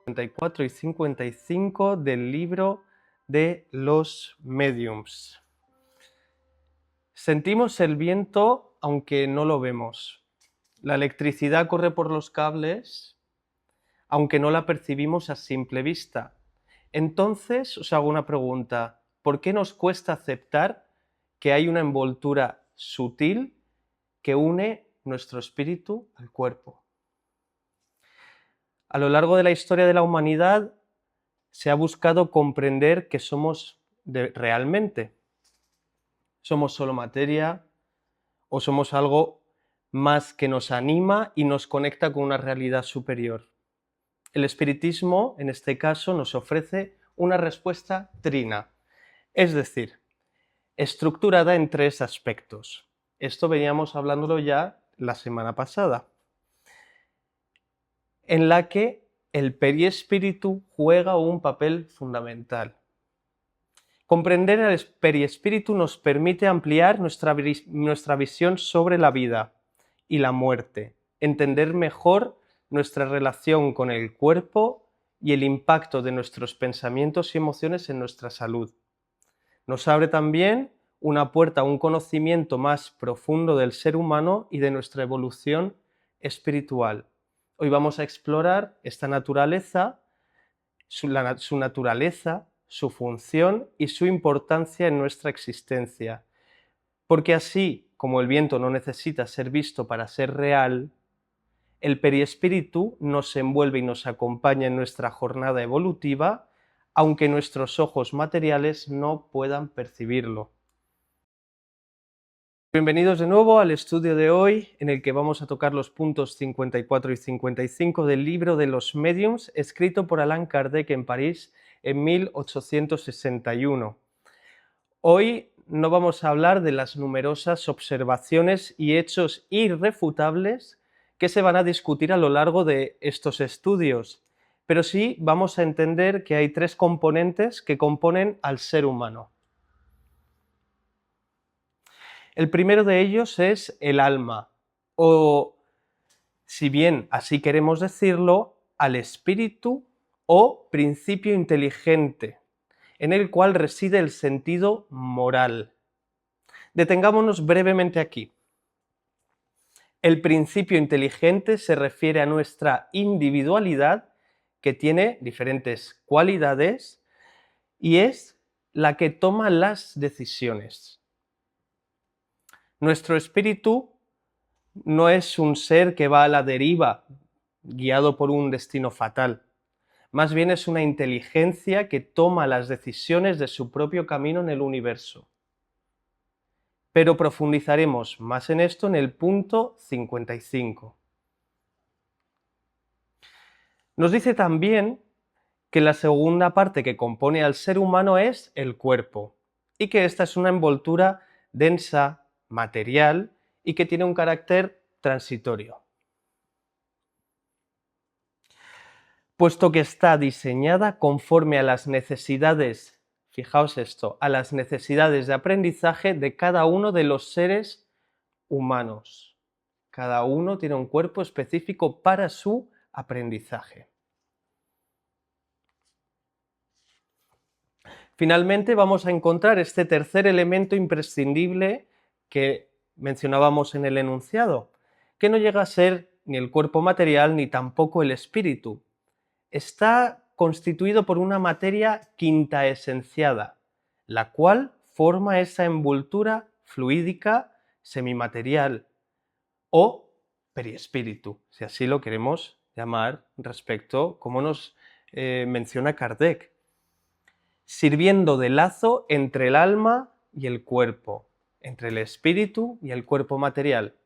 54 y 55 del libro de los mediums. Sentimos el viento aunque no lo vemos. La electricidad corre por los cables aunque no la percibimos a simple vista. Entonces os hago una pregunta. ¿Por qué nos cuesta aceptar que hay una envoltura sutil que une nuestro espíritu al cuerpo? A lo largo de la historia de la humanidad se ha buscado comprender que somos realmente. ¿Somos solo materia o somos algo más que nos anima y nos conecta con una realidad superior? El espiritismo, en este caso, nos ofrece una respuesta trina, es decir, estructurada en tres aspectos. Esto veníamos hablándolo ya la semana pasada, en la que el periespíritu juega un papel fundamental. Comprender el periespíritu nos permite ampliar nuestra visión sobre la vida y la muerte, entender mejor nuestra relación con el cuerpo y el impacto de nuestros pensamientos y emociones en nuestra salud. Nos abre también una puerta a un conocimiento más profundo del ser humano y de nuestra evolución espiritual. Hoy vamos a explorar esta naturaleza, su naturaleza, su función y su importancia en nuestra existencia. Porque así como el viento no necesita ser visto para ser real, el periespíritu nos envuelve y nos acompaña en nuestra jornada evolutiva, aunque nuestros ojos materiales no puedan percibirlo. Bienvenidos de nuevo al estudio de hoy, en el que vamos a tocar los puntos 54 y 55 del libro de los mediums, escrito por Allan Kardec en París en 1861. Hoy no vamos a hablar de las numerosas observaciones y hechos irrefutables que se van a discutir a lo largo de estos estudios, pero sí vamos a entender que hay tres componentes que componen al ser humano. El primero de ellos es el alma, o, si bien así queremos decirlo, al espíritu o principio inteligente, en el cual reside el sentido moral. Detengámonos brevemente aquí. El principio inteligente se refiere a nuestra individualidad, que tiene diferentes cualidades, y es la que toma las decisiones. Nuestro espíritu no es un ser que va a la deriva, guiado por un destino fatal. Más bien es una inteligencia que toma las decisiones de su propio camino en el universo. Pero profundizaremos más en esto en el punto 55. Nos dice también que la segunda parte que compone al ser humano es el cuerpo, y que esta es una envoltura densa, material, y que tiene un carácter transitorio. Puesto que está diseñada conforme a las necesidades, fijaos esto, a las necesidades de aprendizaje de cada uno de los seres humanos. Cada uno tiene un cuerpo específico para su aprendizaje. Finalmente vamos a encontrar este tercer elemento imprescindible que mencionábamos en el enunciado, que no llega a ser ni el cuerpo material ni tampoco el espíritu. Está constituido por una materia quintaesenciada, la cual forma esa envoltura fluídica semimaterial o periespíritu, si así lo queremos llamar respecto, como nos menciona Kardec, sirviendo de lazo entre el alma y el cuerpo, entre el espíritu y el cuerpo material.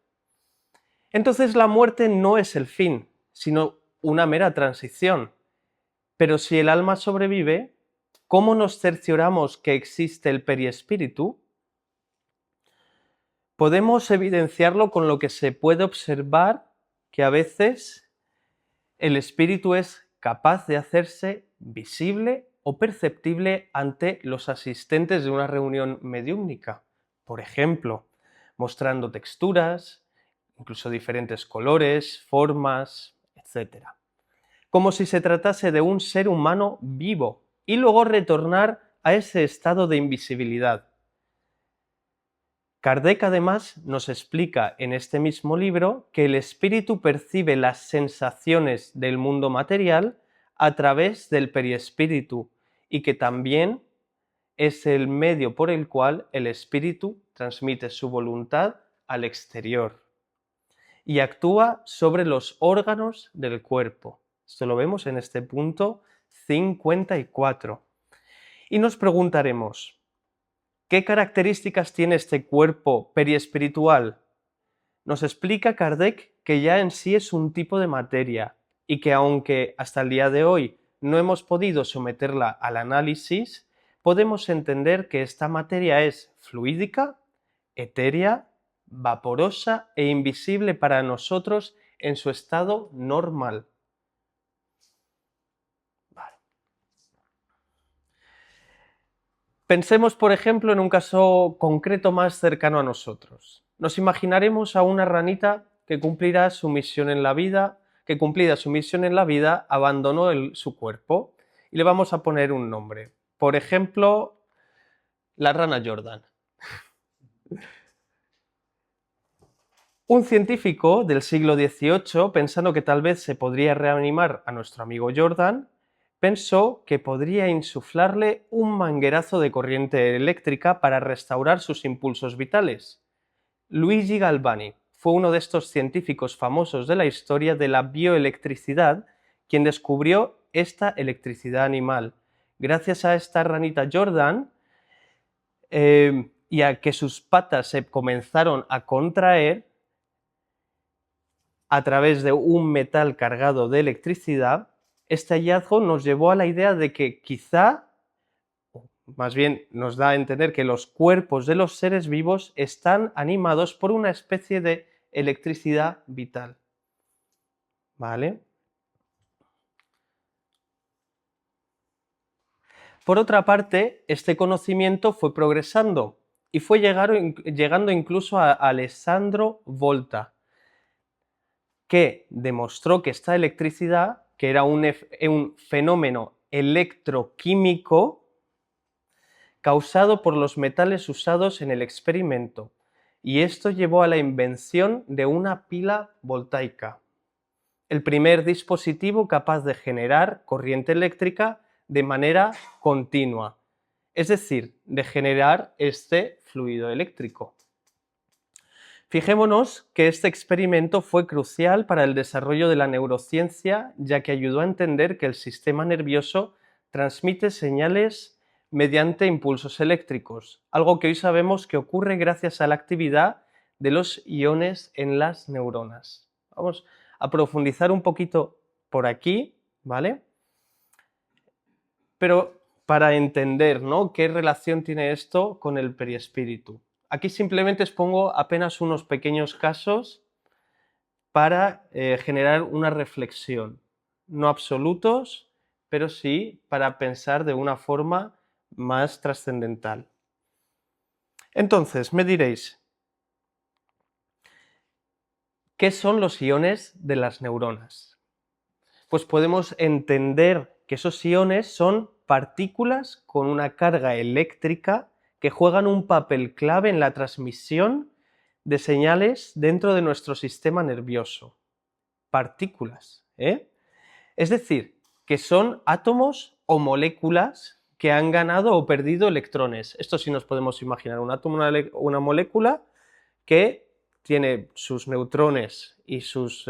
Entonces la muerte no es el fin, sino una mera transición. Pero si el alma sobrevive, ¿cómo nos cercioramos que existe el periespíritu? Podemos evidenciarlo con lo que se puede observar que a veces el espíritu es capaz de hacerse visible o perceptible ante los asistentes de una reunión mediúmnica. Por ejemplo, mostrando texturas, incluso diferentes colores, formas, etc. como si se tratase de un ser humano vivo, y luego retornar a ese estado de invisibilidad. Kardec además nos explica en este mismo libro que el espíritu percibe las sensaciones del mundo material a través del periespíritu y que también es el medio por el cual el espíritu transmite su voluntad al exterior y actúa sobre los órganos del cuerpo. Esto lo vemos en este punto 54. Y nos preguntaremos, ¿qué características tiene este cuerpo periespiritual? Nos explica Kardec que ya en sí es un tipo de materia y que aunque hasta el día de hoy no hemos podido someterla al análisis, podemos entender que esta materia es fluídica, etérea, vaporosa e invisible para nosotros en su estado normal. Vale. Pensemos, por ejemplo, en un caso concreto más cercano a nosotros. Nos imaginaremos a una ranita que cumplirá su misión en la vida, que cumplida su misión en la vida, abandonó su cuerpo y le vamos a poner un nombre. Por ejemplo, la rana Jordan. Un científico del siglo XVIII, pensando que tal vez se podría reanimar a nuestro amigo Jordan, pensó que podría insuflarle un manguerazo de corriente eléctrica para restaurar sus impulsos vitales. Luigi Galvani fue uno de estos científicos famosos de la historia de la bioelectricidad quien descubrió esta electricidad animal. Gracias a esta ranita Jordan y a que sus patas se comenzaron a contraer a través de un metal cargado de electricidad, este hallazgo nos llevó a la idea de que quizá, más bien nos da a entender que los cuerpos de los seres vivos están animados por una especie de electricidad vital. ¿Vale? Por otra parte, este conocimiento fue progresando y fue llegando incluso a Alessandro Volta, que demostró que esta electricidad, que era un fenómeno electroquímico causado por los metales usados en el experimento, y esto llevó a la invención de una pila voltaica, el primer dispositivo capaz de generar corriente eléctrica de manera continua, es decir, de generar este fluido eléctrico. Fijémonos que este experimento fue crucial para el desarrollo de la neurociencia, ya que ayudó a entender que el sistema nervioso transmite señales mediante impulsos eléctricos, algo que hoy sabemos que ocurre gracias a la actividad de los iones en las neuronas. Vamos a profundizar un poquito por aquí, ¿vale? Pero para entender, ¿no?, qué relación tiene esto con el periespíritu. Aquí simplemente os pongo apenas unos pequeños casos para generar una reflexión, no absolutos, pero sí para pensar de una forma más trascendental. Entonces, me diréis, ¿qué son los iones de las neuronas? Pues podemos entender que esos iones son partículas con una carga eléctrica que juegan un papel clave en la transmisión de señales dentro de nuestro sistema nervioso. Partículas, ¿eh? Es decir, que son átomos o moléculas que han ganado o perdido electrones. Esto sí nos podemos imaginar, un átomo, una molécula que tiene sus neutrones y sus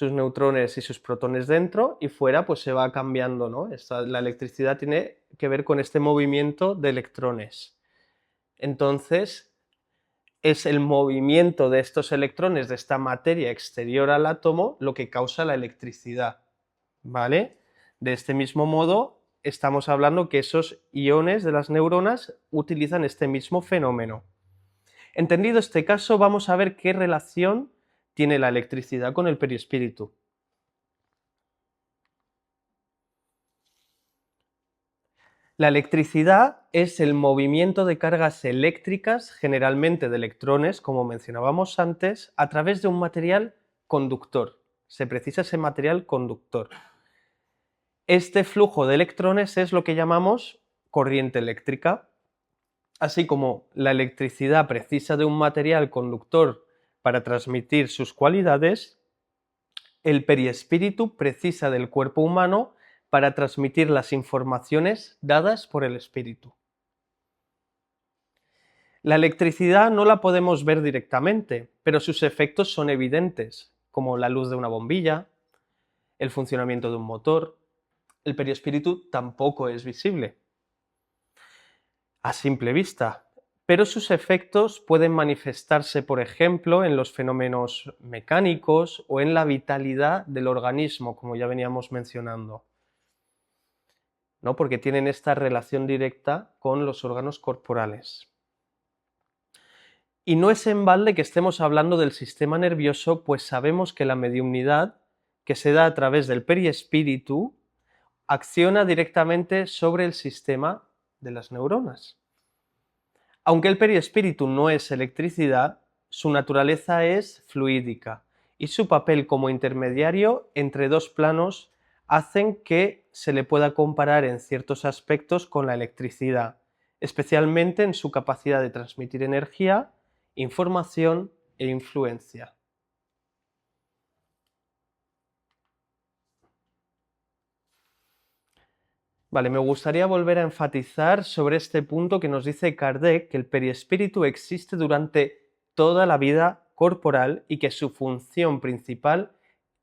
neutrones y sus protones dentro, y fuera pues se va cambiando, ¿no? La electricidad tiene que ver con este movimiento de electrones. Entonces, es el movimiento de estos electrones, de esta materia exterior al átomo, lo que causa la electricidad, ¿vale? De este mismo modo, estamos hablando que esos iones de las neuronas utilizan este mismo fenómeno. Entendido este caso, vamos a ver qué relación tiene la electricidad con el perispíritu. La electricidad es el movimiento de cargas eléctricas, generalmente de electrones, como mencionábamos antes, a través de un material conductor. Se precisa ese material conductor. Este flujo de electrones es lo que llamamos corriente eléctrica. Así como la electricidad precisa de un material conductor para transmitir sus cualidades, el perispíritu precisa del cuerpo humano para transmitir las informaciones dadas por el espíritu. La electricidad no la podemos ver directamente, pero sus efectos son evidentes, como la luz de una bombilla, el funcionamiento de un motor. El perispíritu tampoco es visible a simple vista, pero sus efectos pueden manifestarse, por ejemplo, en los fenómenos mecánicos o en la vitalidad del organismo, como ya veníamos mencionando, ¿no? Porque tienen esta relación directa con los órganos corporales. Y no es en balde que estemos hablando del sistema nervioso, pues sabemos que la mediumnidad, que se da a través del perispíritu, acciona directamente sobre el sistema de las neuronas. Aunque el perispíritu no es electricidad, su naturaleza es fluídica y su papel como intermediario entre dos planos hacen que se le pueda comparar en ciertos aspectos con la electricidad, especialmente en su capacidad de transmitir energía, información e influencia. Vale, me gustaría volver a enfatizar sobre este punto que nos dice Kardec, que el perispíritu existe durante toda la vida corporal y que su función principal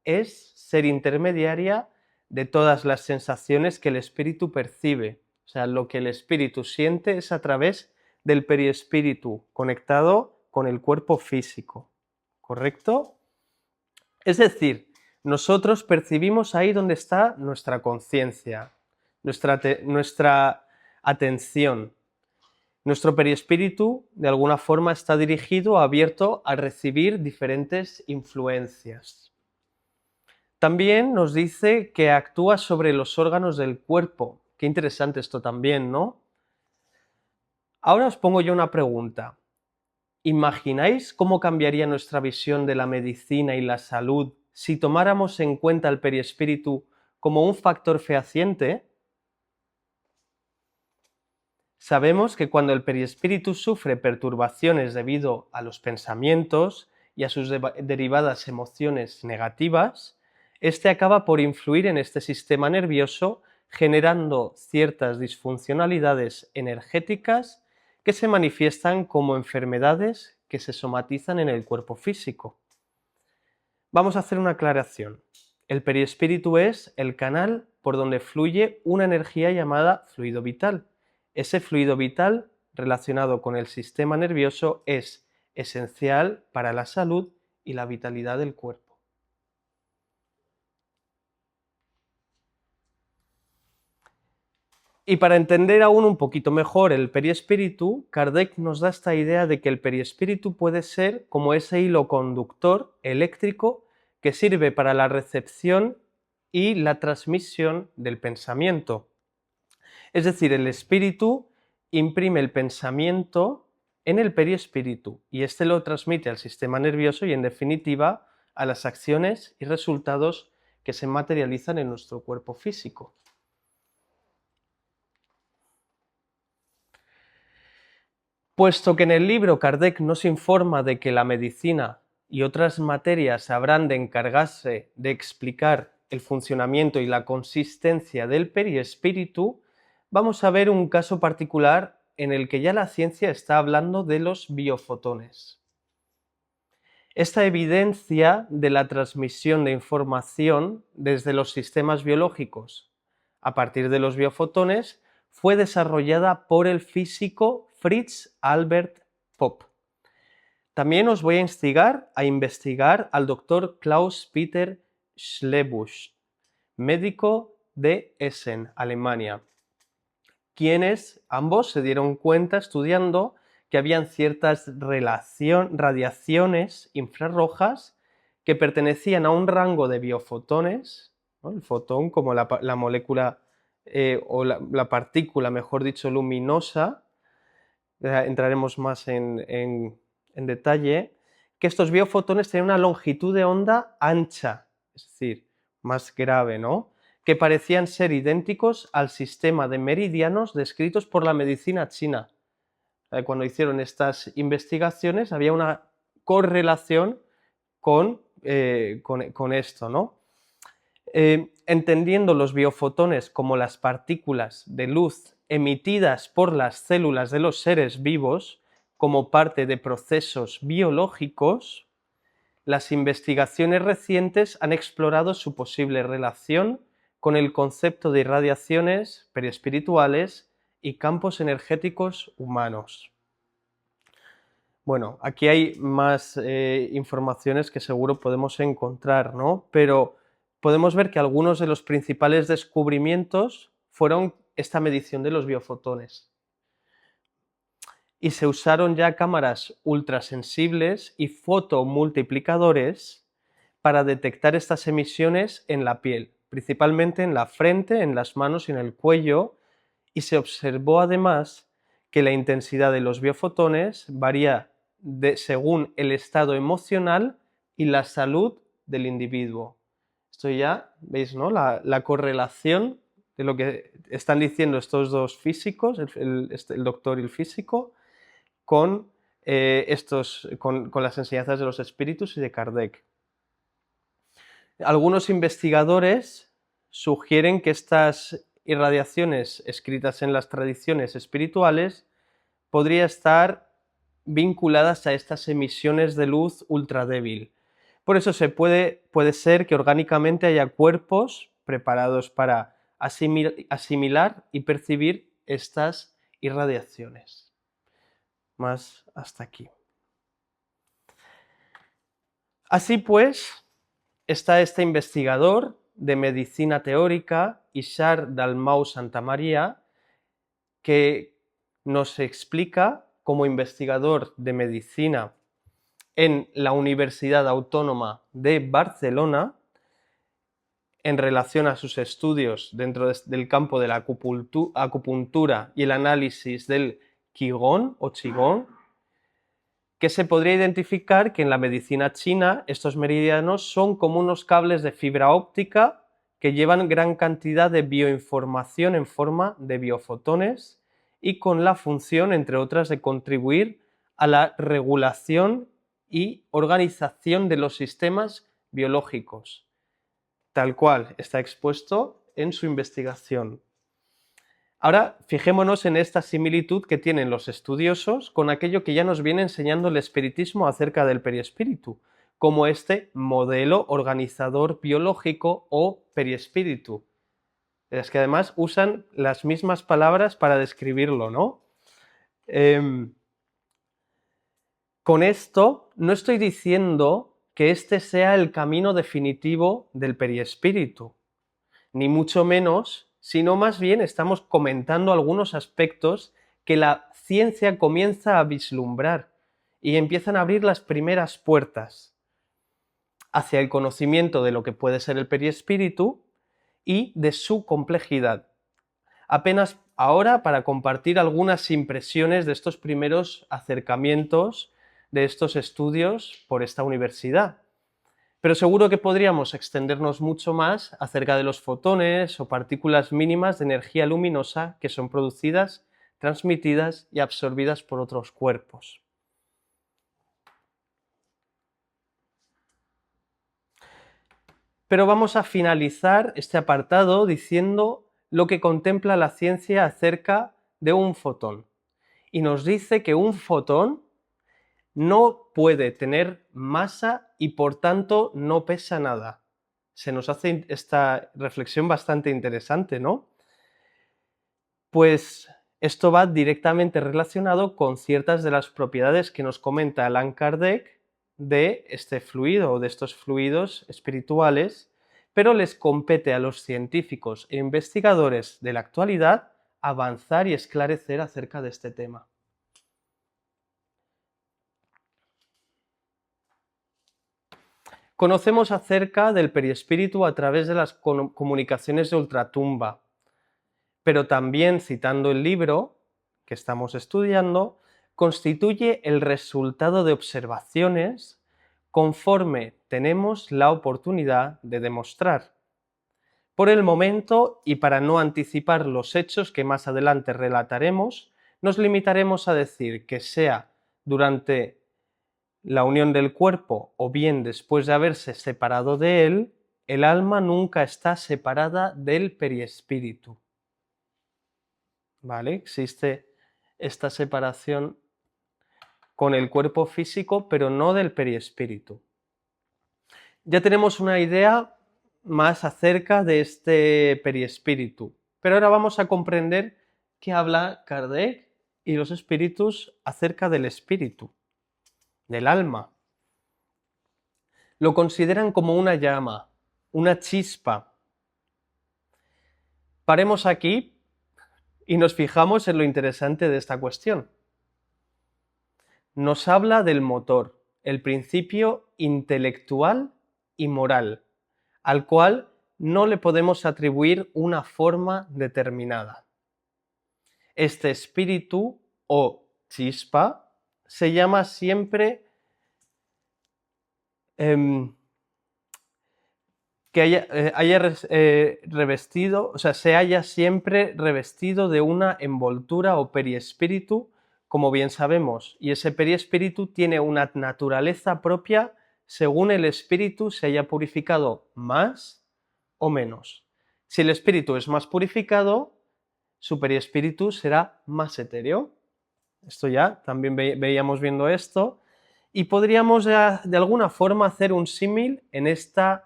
es ser intermediaria de todas las sensaciones que el espíritu percibe. O sea, lo que el espíritu siente es a través del perispíritu conectado con el cuerpo físico, ¿correcto? Es decir, nosotros percibimos ahí donde está nuestra conciencia, nuestra atención. Nuestro perispíritu, de alguna forma, está dirigido, abierto a recibir diferentes influencias. También nos dice que actúa sobre los órganos del cuerpo. Qué interesante esto también, ¿no? Ahora os pongo yo una pregunta. ¿Imagináis cómo cambiaría nuestra visión de la medicina y la salud si tomáramos en cuenta el perispíritu como un factor fehaciente? Sabemos que cuando el perispíritu sufre perturbaciones debido a los pensamientos y a sus derivadas emociones negativas, este acaba por influir en este sistema nervioso, generando ciertas disfuncionalidades energéticas que se manifiestan como enfermedades que se somatizan en el cuerpo físico. Vamos a hacer una aclaración. El perispíritu es el canal por donde fluye una energía llamada fluido vital. Ese fluido vital relacionado con el sistema nervioso es esencial para la salud y la vitalidad del cuerpo. Y para entender aún un poquito mejor el perispíritu, Kardec nos da esta idea de que el perispíritu puede ser como ese hilo conductor eléctrico que sirve para la recepción y la transmisión del pensamiento. Es decir, el espíritu imprime el pensamiento en el perispíritu y este lo transmite al sistema nervioso y, en definitiva, a las acciones y resultados que se materializan en nuestro cuerpo físico. Puesto que en el libro Kardec nos informa de que la medicina y otras materias habrán de encargarse de explicar el funcionamiento y la consistencia del perispíritu, vamos a ver un caso particular en el que ya la ciencia está hablando de los biofotones. Esta evidencia de la transmisión de información desde los sistemas biológicos a partir de los biofotones fue desarrollada por el físico Fritz Albert Popp. También os voy a instigar a investigar al doctor Klaus-Peter Schlebusch, médico de Essen, Alemania, quienes ambos se dieron cuenta estudiando que habían ciertas radiaciones infrarrojas que pertenecían a un rango de biofotones, ¿no? El fotón como la molécula o la partícula, mejor dicho, luminosa, entraremos más en detalle, que estos biofotones tienen una longitud de onda ancha, es decir, más grave, ¿no? Que parecían ser idénticos al sistema de meridianos descritos por la medicina china. Cuando hicieron estas investigaciones había una correlación con esto, ¿no? Entendiendo los biofotones como las partículas de luz emitidas por las células de los seres vivos como parte de procesos biológicos, las investigaciones recientes han explorado su posible relación con el concepto de irradiaciones periespirituales y campos energéticos humanos. Bueno, aquí hay más informaciones que seguro podemos encontrar, ¿no? Pero podemos ver que algunos de los principales descubrimientos fueron esta medición de los biofotones. Y se usaron ya cámaras ultrasensibles y fotomultiplicadores para detectar estas emisiones en la piel, principalmente en la frente, en las manos y en el cuello, y se observó además que la intensidad de los biofotones varía según el estado emocional y la salud del individuo. Esto ya, veis, ¿no? La correlación de lo que están diciendo estos dos físicos, el doctor y el físico, con las enseñanzas de los espíritus y de Kardec. Algunos investigadores sugieren que estas irradiaciones escritas en las tradiciones espirituales podrían estar vinculadas a estas emisiones de luz ultradébil. Por eso puede ser que orgánicamente haya cuerpos preparados para asimilar y percibir estas irradiaciones. Más hasta aquí. Así pues, está este investigador de medicina teórica, Ishar Dalmau Santamaría, que nos explica, como investigador de medicina en la Universidad Autónoma de Barcelona, en relación a sus estudios dentro del campo de la acupuntura y el análisis del Qigong o Qigong, que se podría identificar que en la medicina china estos meridianos son como unos cables de fibra óptica que llevan gran cantidad de bioinformación en forma de biofotones y con la función, entre otras, de contribuir a la regulación y organización de los sistemas biológicos, tal cual está expuesto en su investigación. Ahora, fijémonos en esta similitud que tienen los estudiosos con aquello que ya nos viene enseñando el espiritismo acerca del periespíritu, como este modelo organizador biológico o periespíritu. Es que además usan las mismas palabras para describirlo, ¿no? Con esto no estoy diciendo que este sea el camino definitivo del periespíritu, ni mucho menos, sino más bien estamos comentando algunos aspectos que la ciencia comienza a vislumbrar y empiezan a abrir las primeras puertas hacia el conocimiento de lo que puede ser el periespíritu y de su complejidad. Apenas ahora para compartir algunas impresiones de estos primeros acercamientos de estos estudios por esta universidad. Pero seguro que podríamos extendernos mucho más acerca de los fotones o partículas mínimas de energía luminosa que son producidas, transmitidas y absorbidas por otros cuerpos. Pero vamos a finalizar este apartado diciendo lo que contempla la ciencia acerca de un fotón. Y nos dice que un fotón no puede tener masa y por tanto no pesa nada. Se nos hace esta reflexión bastante interesante, ¿no? Pues esto va directamente relacionado con ciertas de las propiedades que nos comenta Allan Kardec de este fluido o de estos fluidos espirituales, pero les compete a los científicos e investigadores de la actualidad avanzar y esclarecer acerca de este tema. Conocemos acerca del periespíritu a través de las comunicaciones de ultratumba, pero también, citando el libro que estamos estudiando, constituye el resultado de observaciones conforme tenemos la oportunidad de demostrar. Por el momento, y para no anticipar los hechos que más adelante relataremos, nos limitaremos a decir que sea durante la unión del cuerpo o bien después de haberse separado de él, el alma nunca está separada del periespíritu. ¿Vale? Existe esta separación con el cuerpo físico, pero no del periespíritu. Ya tenemos una idea más acerca de este periespíritu, pero ahora vamos a comprender qué habla Kardec y los espíritus acerca del espíritu, del alma. Lo consideran como una llama, una chispa. Paremos aquí y nos fijamos en lo interesante de esta cuestión. Nos habla del motor, el principio intelectual y moral, al cual no le podemos atribuir una forma determinada. Este espíritu o chispa se llama siempre que se halla siempre revestido de una envoltura o periespíritu, como bien sabemos, y ese periespíritu tiene una naturaleza propia según el espíritu se haya purificado más o menos. Si el espíritu es más purificado, su periespíritu será más etéreo. Esto ya, también veíamos viendo esto, y podríamos de alguna forma hacer un símil en esta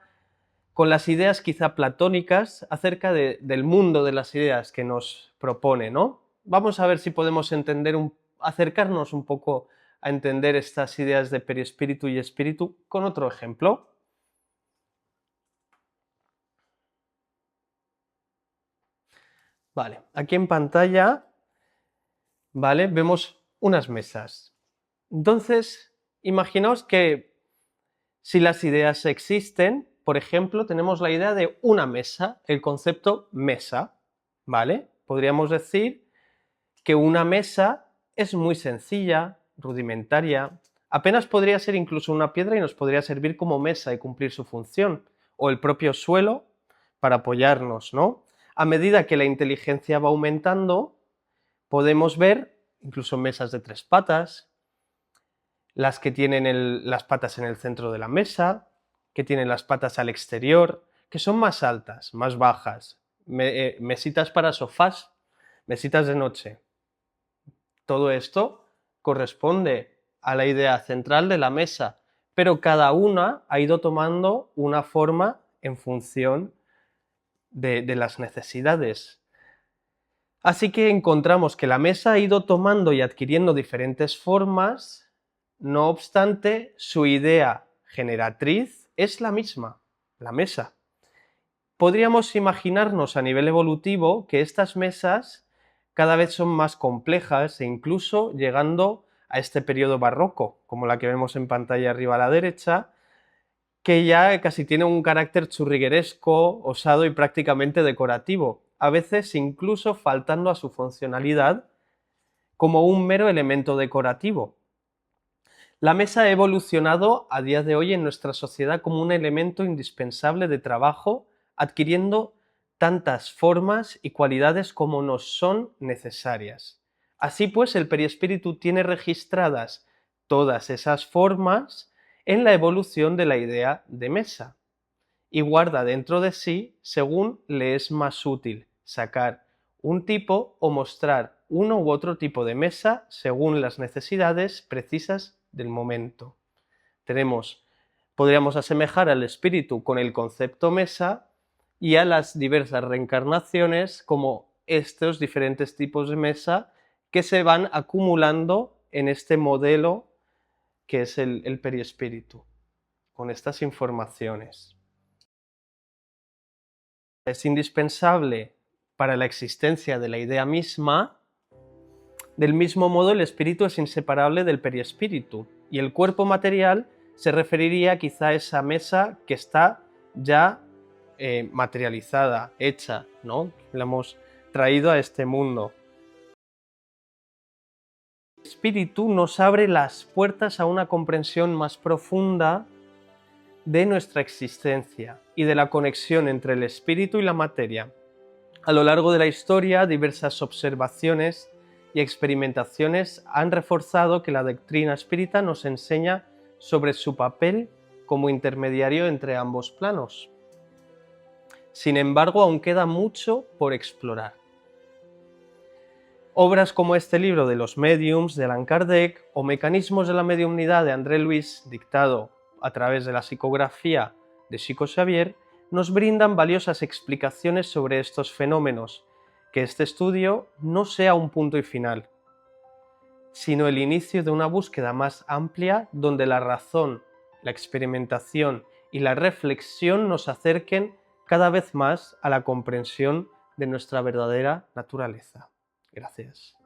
con las ideas quizá platónicas acerca del mundo de las ideas que nos propone, ¿no? Vamos a ver si podemos acercarnos un poco a entender estas ideas de periespíritu y espíritu con otro ejemplo. Vale, aquí en pantalla, vale, vemos unas mesas. Entonces, imaginaos que si las ideas existen, por ejemplo, tenemos la idea de una mesa, el concepto mesa, ¿vale? Podríamos decir que una mesa es muy sencilla, rudimentaria, apenas podría ser incluso una piedra y nos podría servir como mesa y cumplir su función, o el propio suelo para apoyarnos, ¿no? A medida que la inteligencia va aumentando, podemos ver incluso mesas de 3 patas, las que tienen las patas en el centro de la mesa, que tienen las patas al exterior, que son más altas, más bajas, mesitas para sofás, mesitas de noche. Todo esto corresponde a la idea central de la mesa, pero cada una ha ido tomando una forma en función de las necesidades. Así que encontramos que la mesa ha ido tomando y adquiriendo diferentes formas, no obstante, su idea generatriz es la misma, la mesa. Podríamos imaginarnos a nivel evolutivo que estas mesas cada vez son más complejas e incluso llegando a este periodo barroco, como la que vemos en pantalla arriba a la derecha, que ya casi tiene un carácter churrigueresco, osado y prácticamente decorativo, a veces incluso faltando a su funcionalidad como un mero elemento decorativo. La mesa ha evolucionado a día de hoy en nuestra sociedad como un elemento indispensable de trabajo, adquiriendo tantas formas y cualidades como nos son necesarias. Así pues, el periespíritu tiene registradas todas esas formas en la evolución de la idea de mesa y guarda dentro de sí según le es más útil sacar un tipo o mostrar uno u otro tipo de mesa según las necesidades precisas del momento. Podríamos asemejar al espíritu con el concepto mesa y a las diversas reencarnaciones como estos diferentes tipos de mesa que se van acumulando en este modelo que es el periespíritu, con estas informaciones. Es indispensable para la existencia de la idea misma. Del mismo modo, el espíritu es inseparable del periespíritu y el cuerpo material se referiría quizá a esa mesa que está ya materializada, hecha, ¿no? La hemos traído a este mundo. espíritu nos abre las puertas a una comprensión más profunda de nuestra existencia y de la conexión entre el espíritu y la materia. A lo largo de la historia, diversas observaciones y experimentaciones han reforzado que la doctrina espírita nos enseña sobre su papel como intermediario entre ambos planos. Sin embargo, aún queda mucho por explorar. Obras como este libro de los Mediums de Allan Kardec o Mecanismos de la Mediumnidad de André Luis, dictado a través de la psicografía de Chico Xavier, nos brindan valiosas explicaciones sobre estos fenómenos, que este estudio no sea un punto y final, sino el inicio de una búsqueda más amplia donde la razón, la experimentación y la reflexión nos acerquen cada vez más a la comprensión de nuestra verdadera naturaleza. Gracias.